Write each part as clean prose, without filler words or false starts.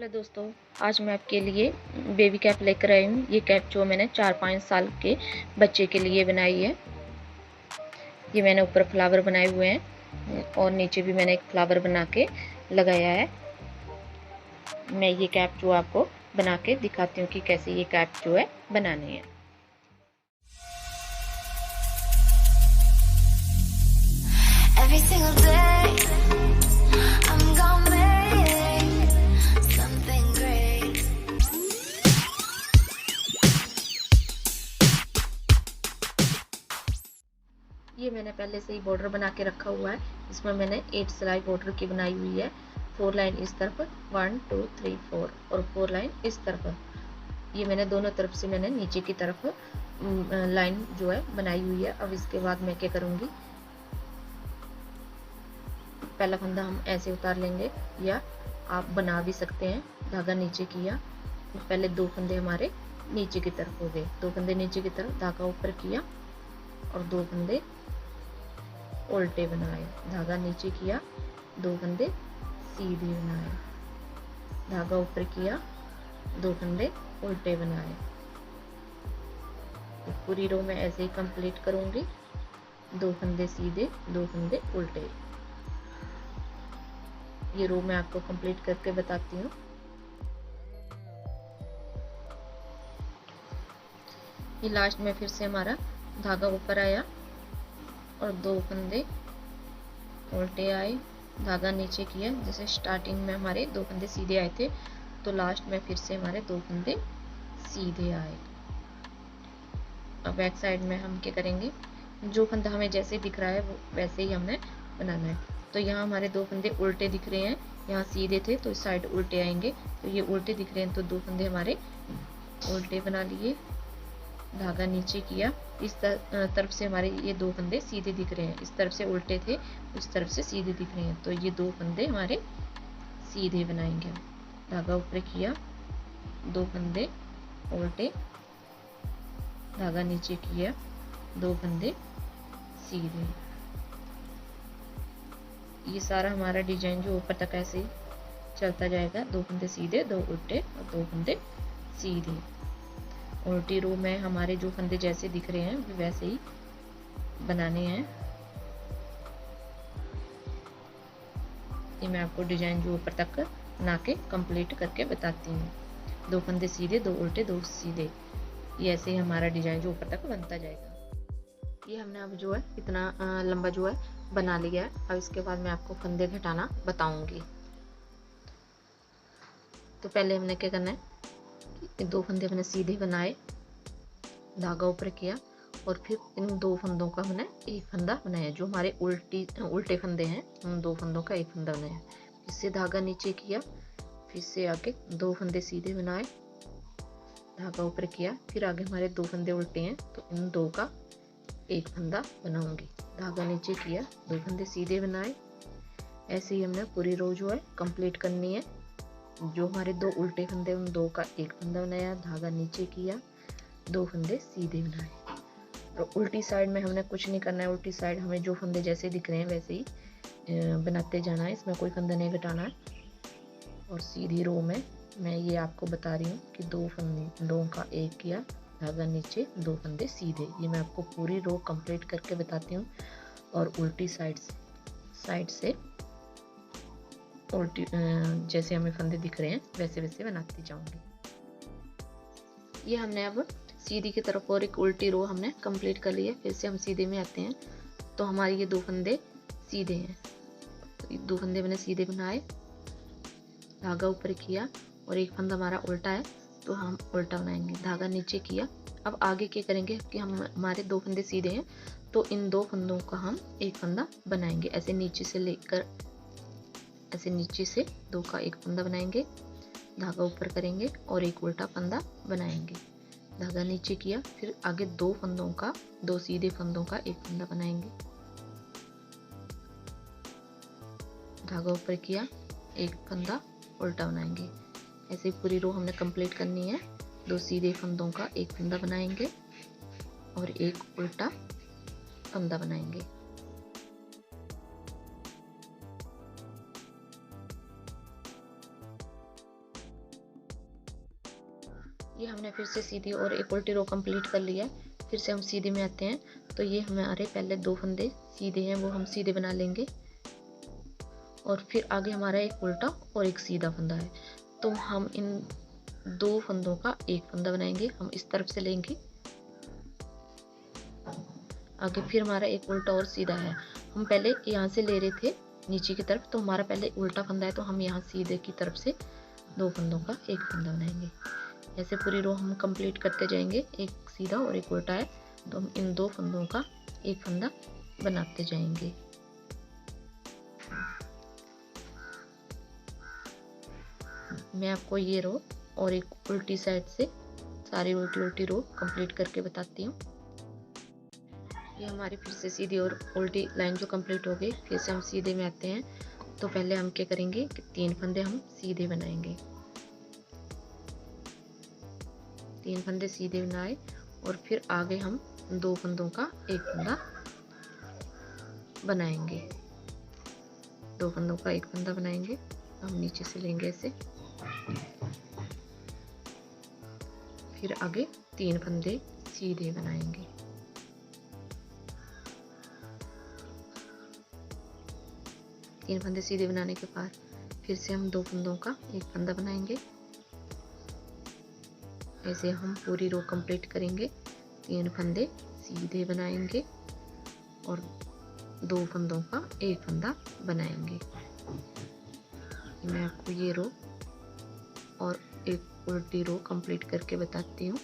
Hello दोस्तों, आज मैं आपके लिए बेबी कैप लेकर आई हूँ। ये कैप जो मैंने 4-5 साल के बच्चे के लिए बनाई है। ये मैंने ऊपर फ्लावर बनाए हुए हैं और नीचे भी मैंने एक फ्लावर बना के लगाया है। मैं ये कैप जो आपको बना के दिखाती हूँ कि कैसे ये कैप जो है बनानी है। Every single day, I'm gonna make something great. ये मैंने पहले से ही बॉर्डर बना के रखा हुआ है। इसमें मैंने 8 सिलाई बॉर्डर की बनाई हुई है। 4 लाइन इस तरफ, 1 2 3 4 और 4 लाइन इस तरफ। ये मैंने दोनों तरफ से मैंने नीचे की तरफ लाइन जो है बनाई हुई है। अब इसके बाद मैं क्या करूँगी, पहला फंदा हम ऐसे उतार लेंगे या आप बना भी सकते हैं। धागा नीचे किया, पहले 2 फंदे हमारे नीचे की तरफ हो गए। 2 फंदे नीचे की तरफ, धागा ऊपर किया और 2 फंदे उल्टे बनाए। धागा नीचे किया, 2 फंदे सीधे बनाए। धागा ऊपर किया, 2 फंदे उल्टे बनाए। तो पूरी रो में ऐसे ही कंप्लीट करूंगी। 2 फंदे सीधे, 2 फंदे उल्टे। ये रो मैं आपको कंप्लीट करके बताती हूँ। ये लास्ट में फिर से हमारा धागा ऊपर आया और 2 फंदे उल्टे आए। धागा नीचे किया, जैसे स्टार्टिंग में हमारे 2 फंदे सीधे आए थे, तो लास्ट में फिर से हमारे 2 फंदे सीधे आए। अब बैक साइड में हम क्या करेंगे, जो फंदा हमें जैसे दिख रहा है वो वैसे ही हमने बनाना है। तो यहाँ हमारे 2 फंदे उल्टे दिख रहे हैं, यहाँ सीधे थे तो इस साइड उल्टे आएंगे। तो ये उल्टे दिख रहे हैं तो 2 फंदे हमारे उल्टे बना लिए। धागा नीचे किया, इस तरफ से हमारे ये 2 फंदे सीधे दिख रहे हैं, इस तरफ से उल्टे थे, इस तरफ से सीधे दिख रहे हैं। तो ये 2 फंदे हमारे सीधे बनाएंगे। धागा ऊपर किया, 2 फंदे उल्टे, धागा नीचे किया, 2 फंदे सीधे। ये सारा हमारा डिजाइन जो ऊपर तक ऐसे चलता जाएगा। 2 फंदे सीधे, 2 उल्टे और 2 फंदे सीधे। उल्टी रो में हमारे जो फंदे जैसे दिख रहे हैं वैसे ही बनाने हैं। ये मैं आपको डिजाइन जो ऊपर तक बना के कंप्लीट करके बताती हूँ। 2 फंदे सीधे, 2 उल्टे, 2 सीधे। ये ऐसे ही हमारा डिजाइन जो ऊपर तक बनता जाएगा। ये हमने अब जो है इतना लंबा जो है बना लिया है। अब इसके बाद मैं आपको फंदे घटाना बताऊंगी। तो पहले हमने क्या करना है, 2 फंदे हमने सीधे बनाए, धागा ऊपर किया और फिर इन 2 फंदों का हमने एक फंदा बनाया। जो हमारे उल्टे फंदे हैं, उन 2 फंदों का एक फंदा बनाया। इससे धागा नीचे किया, फिर से आगे 2 फंदे सीधे बनाए, धागा ऊपर किया, फिर आगे हमारे 2 फंदे उल्टे हैं तो इन 2 का एक फंदा बनाऊंगी। धागा नीचे किया, 2 फंदे सीधे बनाए। ऐसे ही हमने पूरी रो जो है कंप्लीट करनी है। जो हमारे 2 उल्टे फंदे, उन 2 का एक फंदा बनाया, धागा नीचे किया, 2 फंदे सीधे बनाए। और उल्टी साइड में हमने कुछ नहीं करना है। उल्टी साइड हमें जो फंदे जैसे दिख रहे हैं वैसे ही बनाते जाना है। इसमें कोई फंदा नहीं घटाना है। और सीधी रो में मैं ये आपको बता रही हूँ कि 2 फंदों का एक किया, धागा नीचे, 2 फंदे सीधे। ये मैं आपको पूरी रो कंप्लीट करके बताती हूँ। और उल्टी साइड से उल्टी जैसे हमें फंदे दिख रहे हैं वैसे वैसे बनाती जाऊंगी। ये हमने अब सीधी की तरफ और एक उल्टी रो हमने कंप्लीट कर ली है। फिर से हम सीधे में आते हैं। तो हमारे ये 2 फंदे सीधे हैं, 2 फंदे मैंने सीधे बनाए, धागा ऊपर किया और एक फंदा हमारा उल्टा है तो हम उल्टा बनाएंगे। धागा नीचे किया। अब आगे क्या करेंगे कि हमारे 2 फंदे सीधे हैं तो इन 2 फंदों का हम एक फंदा बनाएंगे। ऐसे नीचे से लेकर, ऐसे नीचे से 2 का एक फंदा बनाएंगे, धागा ऊपर करेंगे और एक उल्टा फंदा बनाएंगे। धागा नीचे किया, फिर आगे 2 फंदों का, 2 सीधे फंदों का एक फंदा बनाएंगे, धागा ऊपर किया, एक फंदा उल्टा बनाएंगे। ऐसे पूरी रो हमने कंप्लीट करनी है। 2 सीधे फंदों का एक फंदा बनाएंगे और एक उल्टा फंदा बनाएंगे। ये हमने फिर से सीधी और एक उल्टी रो कंप्लीट कर लिया है। फिर से हम सीधे में आते हैं, तो ये हमारे पहले 2 फंदे सीधे हैं वो हम सीधे बना लेंगे, और फिर आगे हमारा एक उल्टा और एक सीधा फंदा है। तो हम इन 2 फंदों का एक फंदा बनाएंगे, हम इस तरफ से लेंगे आगे, फिर हमारा एक उल्टा और सीधा है। हम पहले यहाँ से ले रहे थे नीचे की तरफ, तो हमारा पहले उल्टा फंदा है, तो हम यहाँ सीधे की तरफ से 2 फंदों का एक फंदा बनाएंगे। ऐसे पूरी रो हम कंप्लीट करते जाएंगे। एक सीधा और एक उल्टा है, तो हम इन 2 फंदों का एक फंदा बनाते जाएंगे। मैं आपको ये रो और एक उल्टी साइड से सारी उल्टी उल्टी रो कंप्लीट करके बताती हूँ। ये हमारी फिर से सीधी और उल्टी लाइन जो कंप्लीट हो गई, फिर से हम सीधे में आते हैं। तो पहले हम क्या करेंगे कि 3 फंदे हम सीधे बनाएंगे, 3 फंदे सीधे बनाए, और फिर आगे हम 2 फंदों का एक फंदा बनाएंगे। 2 फंदों का एक फंदा बनाएंगे, हम नीचे से लेंगे ऐसे, फिर आगे 3 फंदे सीधे बनाएंगे। तीन फंदे सीधे बनाने के बाद फिर से हम 2 फंदों का एक फंदा बनाएंगे। ऐसे हम पूरी रो कंप्लीट करेंगे। 3 फंदे सीधे बनाएंगे और 2 फंदों का एक फंदा बनाएंगे। मैं आपको ये रो और एक उल्टी रो कंप्लीट करके बताती हूँ।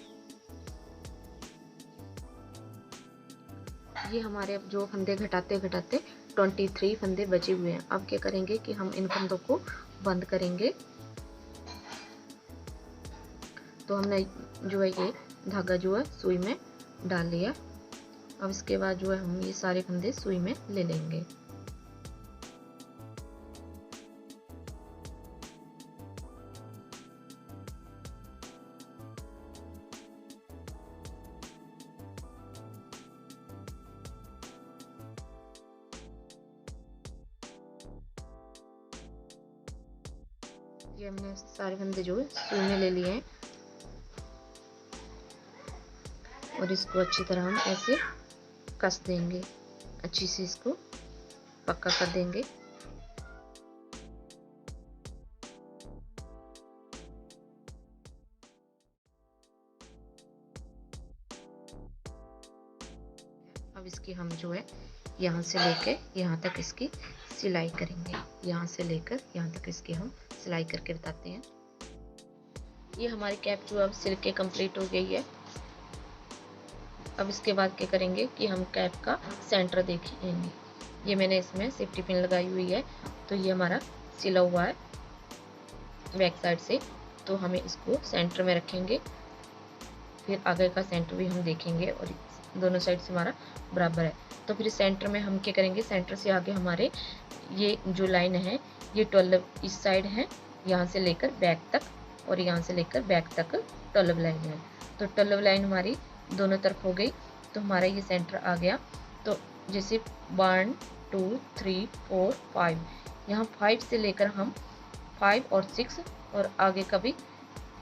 ये हमारे अब जो फंदे घटाते घटाते 23 फंदे बचे हुए हैं। अब क्या करेंगे कि हम इन फंदों को बंद करेंगे। तो हमने जो है ये धागा जो है सुई में डाल लिया। अब इसके बाद जो है हम ये सारे फंदे सुई में ले लेंगे। ये हमने सारे फंदे जो है सुई में ले लिए हैं, और इसको अच्छी तरह हम ऐसे कस देंगे, अच्छी से इसको पक्का कर देंगे। अब इसकी हम जो है यहाँ से लेकर यहाँ तक इसकी सिलाई करेंगे। यहाँ से लेकर यहाँ तक इसकी हम सिलाई करके बताते हैं। ये हमारी कैप जो अब सिल के कंप्लीट हो गई है। अब इसके बाद क्या करेंगे कि हम कैप का सेंटर देखेंगे। ये मैंने इसमें सेफ्टी पिन लगाई हुई है, तो ये हमारा सिला हुआ है बैक साइड से, तो हमें इसको सेंटर में रखेंगे। फिर आगे का सेंटर भी हम देखेंगे, और दोनों साइड से हमारा बराबर है। तो फिर सेंटर में हम क्या करेंगे, सेंटर से आगे हमारे ये जो लाइन है ये 12 इस साइड है, यहाँ से लेकर बैक तक, और यहाँ से लेकर बैक तक 12 लाइन है। तो 12 लाइन हमारी दोनों तरफ हो गई, तो हमारा ये सेंटर आ गया। तो जैसे 1 2 3 4 5, यहाँ 5 से लेकर हम 5 और 6 और आगे का भी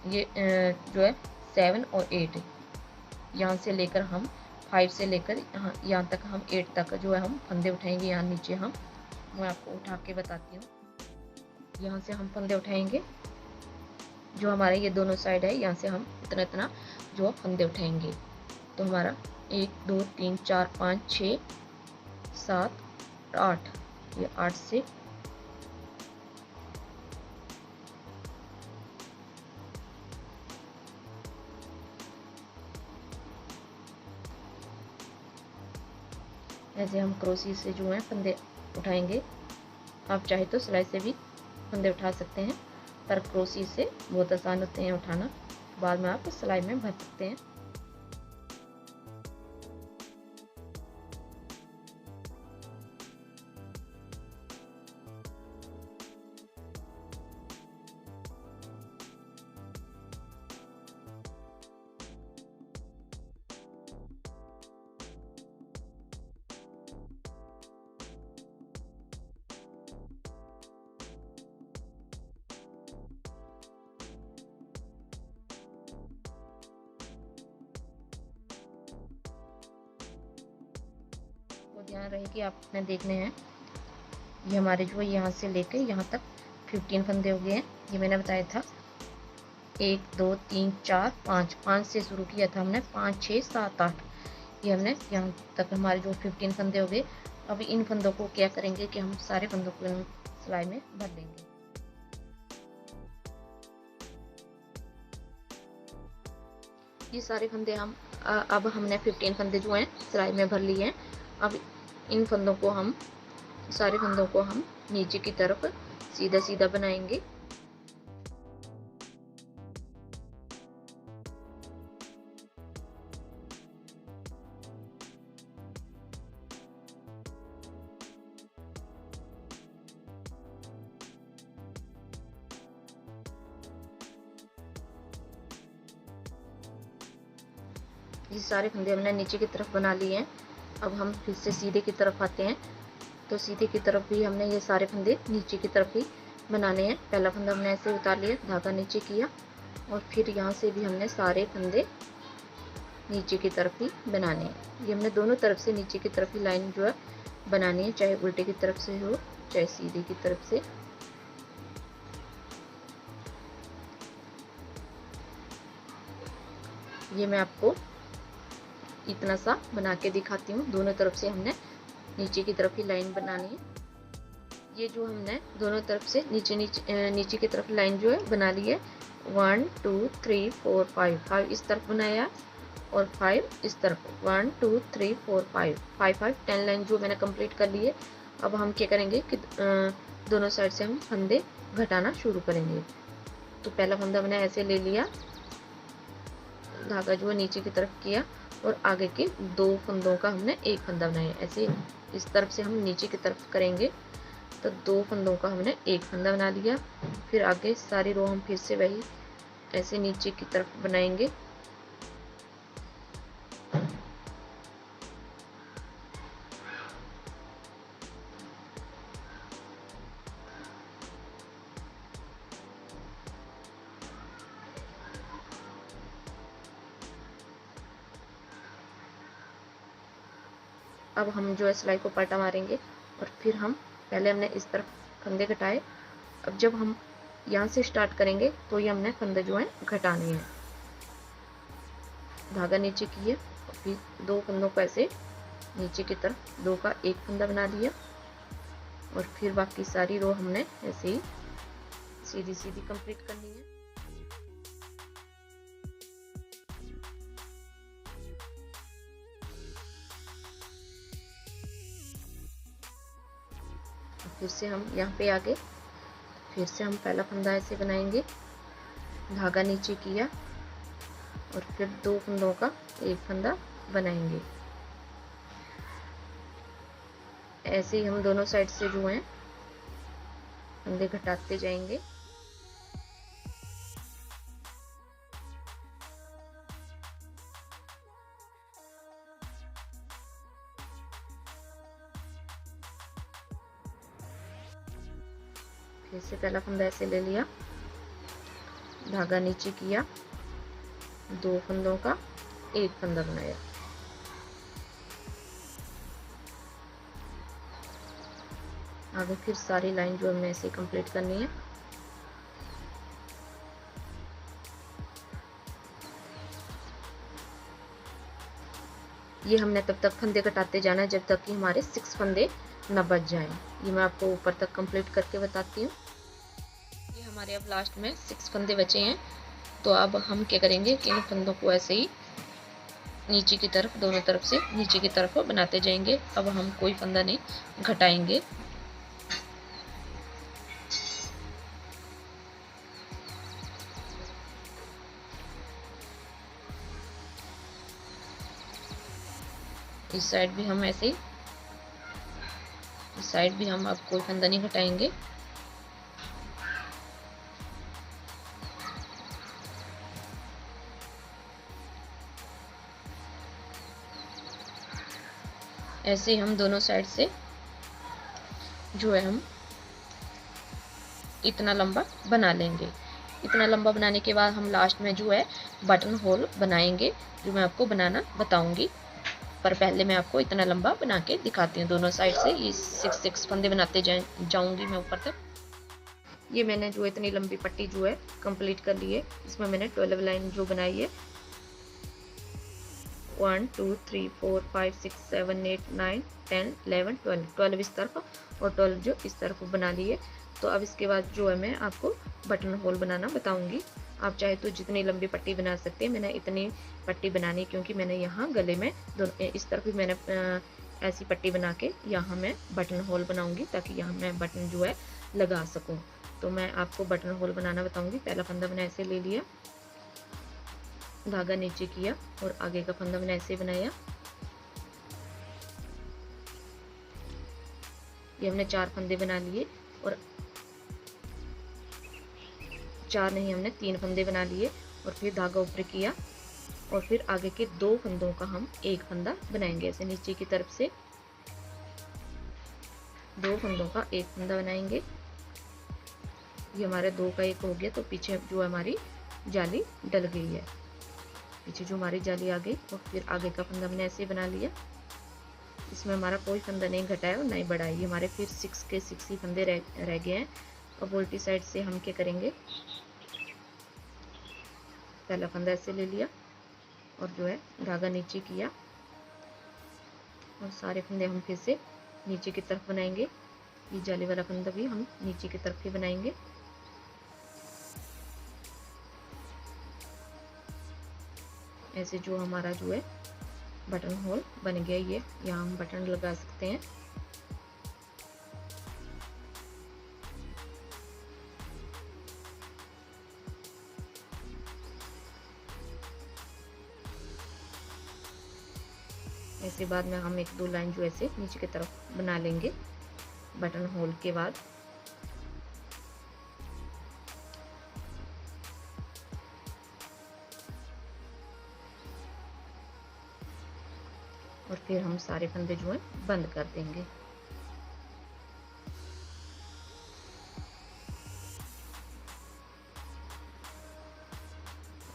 ये जो है 7 और 8, यहाँ से लेकर हम 5 से लेकर यहाँ तक हम 8 तक जो है हम फंदे उठाएंगे। यहाँ नीचे मैं आपको उठा के बताती हूँ। यहाँ से हम फंदे उठाएंगे, जो हमारे ये दोनों साइड है, यहाँ से हम इतना इतना जो फंदे उठाएंगे। तो हमारा 1 2 3 4 5 6 7 8, ये 8 से ऐसे हम क्रोशी से जो है फंदे उठाएंगे। आप चाहे तो सिलाई से भी फंदे उठा सकते हैं, पर क्रोशी से बहुत आसान होते हैं उठाना। बाद में आप सिलाई में भर सकते हैं। ध्यान रहे कि आपने देखने हैं। ये हमारे जो है यहाँ से लेके यहाँ तक 15 फंदे हो गए हैं। ये मैंने बताया था 1 2 3 4 5, 5 से शुरू किया था हमने, 5 6 7 8, ये हमने यहाँ तक हमारे जो 15 फंदे हो गए। अब इन फंदों को क्या करेंगे कि हम सारे फंदों को सिलाई में भर लेंगे। ये सारे फंदे हम अब हमने 15 फंदे जो हैं सिलाई में भर लिए हैं। अब इन फंदों को हम सारे फंदों को हम नीचे की तरफ सीधा सीधा बनाएंगे। ये सारे फंदे हमने नीचे की तरफ बना लिए हैं। अब हम फिर से सीधे की तरफ आते हैं। तो सीधे की तरफ भी हमने ये सारे फंदे नीचे की तरफ ही बनाने हैं। पहला फंदा हमने ऐसे उतार लिया, धागा नीचे किया और फिर यहाँ से भी हमने सारे फंदे नीचे की तरफ ही बनाने हैं। ये हमने दोनों तरफ से नीचे की तरफ ही लाइन जो है बनानी है, चाहे उल्टे की तरफ से हो चाहे सीधे की तरफ से। ये मैं आपको इतना सा बना के दिखाती हूँ। दोनों तरफ से हमने नीचे की तरफ ही लाइन बनानी है। ये जो हमने दोनों तरफ से नीचे की तरफ लाइन जो है बना ली है। 1 2 3 4 5, 5 इस तरफ बनाया और 5 इस तरफ। 1 2 3 4 5, 5 10 लाइन जो मैंने कंप्लीट कर ली है। अब हम क्या करेंगे कि दोनों साइड से हम फंदे घटाना शुरू करेंगे। तो पहला फंदा मैंने ऐसे ले लिया, धागा जो है नीचे की तरफ किया और आगे के 2 फंदों का हमने एक फंदा बनाया। ऐसे इस तरफ से हम नीचे की तरफ करेंगे तो 2 फंदों का हमने एक फंदा बना लिया। फिर आगे सारी रो हम फिर से वही ऐसे नीचे की तरफ बनाएंगे। अब हम जो है सिलाई को पलटा मारेंगे और फिर हम पहले हमने इस तरफ फंदे घटाए। अब जब हम यहाँ से स्टार्ट करेंगे तो ये हमने फंदे जो है घटाने हैं। धागा नीचे किए और फिर 2 फंदों को ऐसे नीचे की तरफ 2 का एक फंदा बना दिया और फिर बाकी सारी रो हमने ऐसे ही सीधी सीधी कंप्लीट करनी है। फिर से हम यहाँ पे आगे फिर से हम पहला फंदा ऐसे बनाएंगे, धागा नीचे किया और फिर 2 फंदों का एक फंदा बनाएंगे। ऐसे ही हम दोनों साइड से जो हैं फंदे घटाते जाएंगे। फिर से पहला फंदा ऐसे ले लिया, धागा नीचे किया, 2 फंदों का एक फंदा बनाया। आगे फिर सारी लाइन जो हमने ऐसे कंप्लीट करनी है। ये हमने तब तक फंदे घटाते जाना है जब तक कि हमारे 6 फंदे न बच जाएं। ये मैं आपको ऊपर तक कंप्लीट करके बताती हूँ। ये हमारे अब लास्ट में 6 फंदे बचे हैं। तो अब हम क्या करेंगे कि इन फंदों को ऐसे ही नीचे की तरफ दोनों तरफ से नीचे की तरफ बनाते जाएंगे। अब हम कोई फंदा नहीं घटाएंगे। इस साइड भी हम ऐसे ही, इस साइड भी हम अब कोई फंदा नहीं घटाएंगे। ऐसे ही हम दोनों साइड से जो है हम इतना लंबा बना लेंगे। इतना लंबा बनाने के बाद हम लास्ट में जो है बटन होल बनाएंगे, जो मैं आपको बनाना बताऊंगी। पर पहले मैं आपको इतना लंबा बना के दिखाती हूँ दोनों साइड से। ये 6 फंदे बनाते जाऊंगी मैं ऊपर तक। ये मैंने जो इतनी लंबी पट्टी जो है कंप्लीट कर ली है। इसमें मैंने 12 लाइन जो बनाई है, 1 2 3 4 5 6 7 8 9 10 11 12 इस तरफ और 12 जो इस तरफ बना लिए। तो अब इसके बाद जो है मैं आपको बटन होल बनाना बताऊंगी। आप चाहे तो जितनी लंबी पट्टी बना सकते हैं। मैंने इतनी पट्टी बनानी क्योंकि मैंने यहाँ गले में दोनों इस तरफ भी मैंने ऐसी पट्टी बना के यहाँ मैं बटन होल बनाऊंगी ताकि यहाँ मैं बटन जो है लगा सकूँ। तो मैं आपको बटन होल बनाना बताऊंगी। पहला फंदा मैंने ऐसे ले लिया, धागा नीचे किया और आगे का फंदा मैंने ऐसे बनाया। ये हमने 4 फंदे बना लिए और 4 नहीं, हमने 3 फंदे बना लिए और फिर धागा ऊपर किया और फिर आगे के 2 फंदों का हम एक फंदा बनाएंगे। ऐसे नीचे की तरफ से 2 फंदों का एक फंदा बनाएंगे। ये हमारे 2 का 1 हो गया। तो पीछे जो हमारी जाली डल गई है, पीछे जो हमारी जाली आ गई। और फिर आगे का फंदा हमने ऐसे बना लिया। इसमें हमारा कोई फंदा नहीं घटा है और नहीं बढ़ा है। ये हमारे फिर 6 के 6 ही फंदे रह गए हैं। अब उल्टी साइड से हम क्या करेंगे, पहला फंदा ऐसे ले लिया और जो है धागा नीचे किया और सारे फंदे हम फिर से नीचे की तरफ बनाएंगे। ये जाली वाला फंदा भी हम नीचे की तरफ ही बनाएंगे। ऐसे जो हमारा जो है बटन होल बन गया। ये यहाँ हम बटन लगा सकते हैं। ऐसे बाद में हम 1-2 लाइन जो ऐसे नीचे की तरफ बना लेंगे बटन होल के बाद। और फिर हम सारे फंदे जो हैं बंद कर देंगे।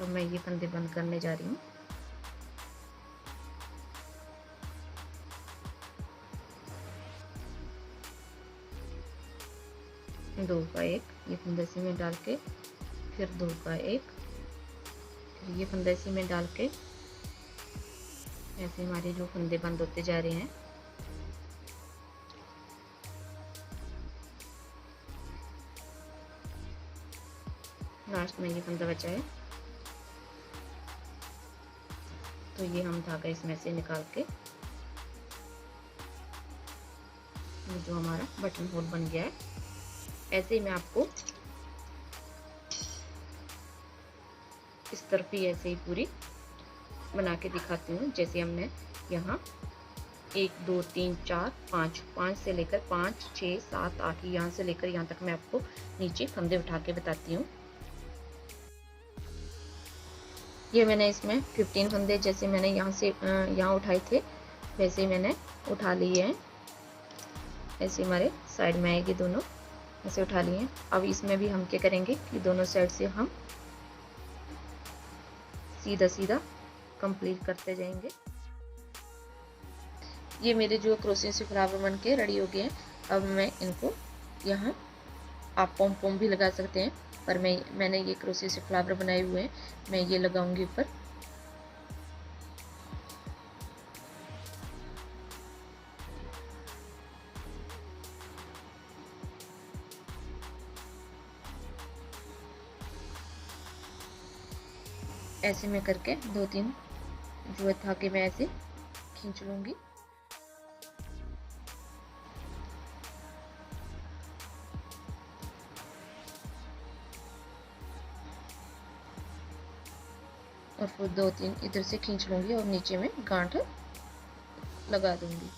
और मैं ये फंदे बंद करने जा रही हूँ। दो का एक, ये फंदे इसी में डाल के फिर 2 का 1, फिर ये फंदे इसी में डाल के ऐसे हमारे जो फंदे बंद होते जा रहे हैं। लास्ट में ये फंदा बचा है तो ये हम धागा इसमें से निकाल के ये जो हमारा बटन होल बन गया है। ऐसे ही मैं आपको इस तरफ भी ऐसे ही पूरी बना के दिखाती हूँ। जैसे हमने यहाँ 1 2 3 4 5 से लेकर 5 6 7 8 यहाँ से लेकर यहाँ तक मैं आपको नीचे फंदे उठा के बताती हूँ। ये मैंने इसमें 15 फंदे जैसे मैंने यहाँ से यहाँ उठाए थे वैसे ही मैंने उठा लिए हैं। ऐसे हमारे साइड में आएगी, दोनों ऐसे उठा लिए हैं। अब इसमें भी हम क्या करेंगे कि दोनों साइड से हम सीधा सीधा कंप्लीट करते जाएंगे। ये मेरे जो क्रोशिया से फ्लावर बन के रेडी हो गए हैं। अब मैं इनको यहाँ आप पॉम पॉम भी लगा सकते हैं, पर मैंने ये क्रोशिया से फ्लावर बनाए हुए हैं, मैं ये लगाऊंगी ऊपर। ऐसे में करके 2-3 जो है धागे मैं ऐसे खींच लूंगी। और फिर 2-3 इधर से खींच लूंगी और नीचे में गांठ लगा दूंगी।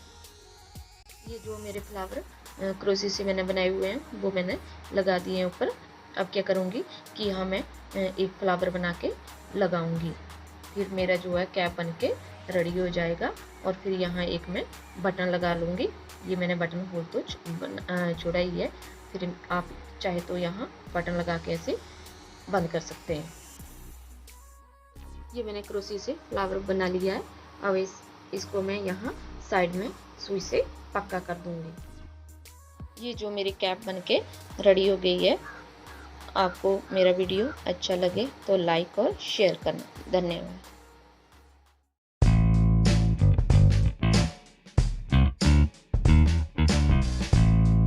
ये जो मेरे फ्लावर क्रोशिया से मैंने बनाए हुए हैं वो मैंने लगा दिए हैं ऊपर। अब क्या करूंगी कि यहाँ मैं एक फ्लावर बना के लगाऊंगी, फिर मेरा जो है कैप बन के रेडी हो जाएगा। और फिर यहाँ एक मैं बटन लगा लूँगी। ये मैंने बटन होल तो छोड़ा ही है, फिर आप चाहे तो यहाँ बटन लगा के ऐसे बंद कर सकते हैं। ये मैंने क्रोशिया से फ्लावर बना लिया है। अब इसको मैं यहाँ साइड में सुई से पक्का कर दूंगी। ये जो मेरी कैप बनके रेडी हो गई है। आपको मेरा वीडियो अच्छा लगे तो लाइक और शेयर करना। धन्यवाद।